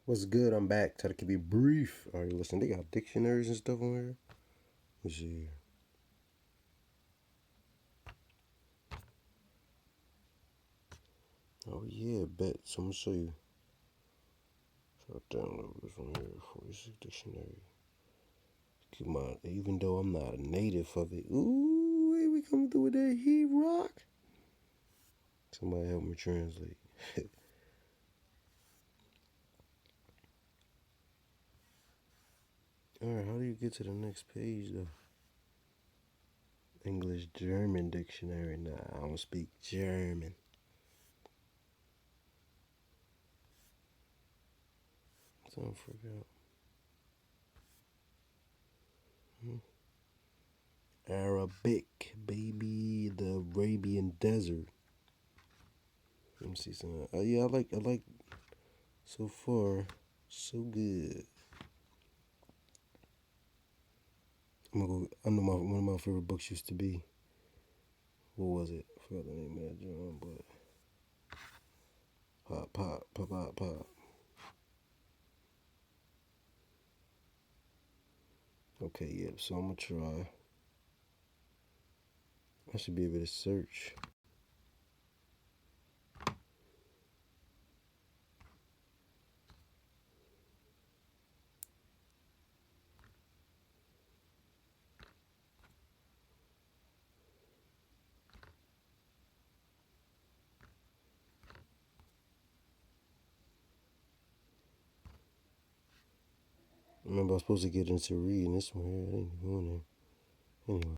What's good? I'm back. Try to keep it brief. All right, listen, they got dictionaries and stuff on here. Let's see here. Oh, yeah, bet. So I'm going to show you. So I download this one here for this dictionary. Keep my, even though I'm not a native of it. Ooh, hey, we coming through with that heat rock. Somebody help me translate. All right, how do you get to the next page, though? English German dictionary. Nah, I don't speak German. Don't forget. Arabic, baby, the Arabian Desert. Let me see some. Yeah, I like. So far, so good. I'm gonna go. I know one of my favorite books used to be. What was it? I forgot the name of that joint, but pop, pop, pop, pop, pop. Okay, yep. So I'm gonna try. I should be able to search. Remember, I was supposed to get into reading this one here. I didn't go in there. Anyway.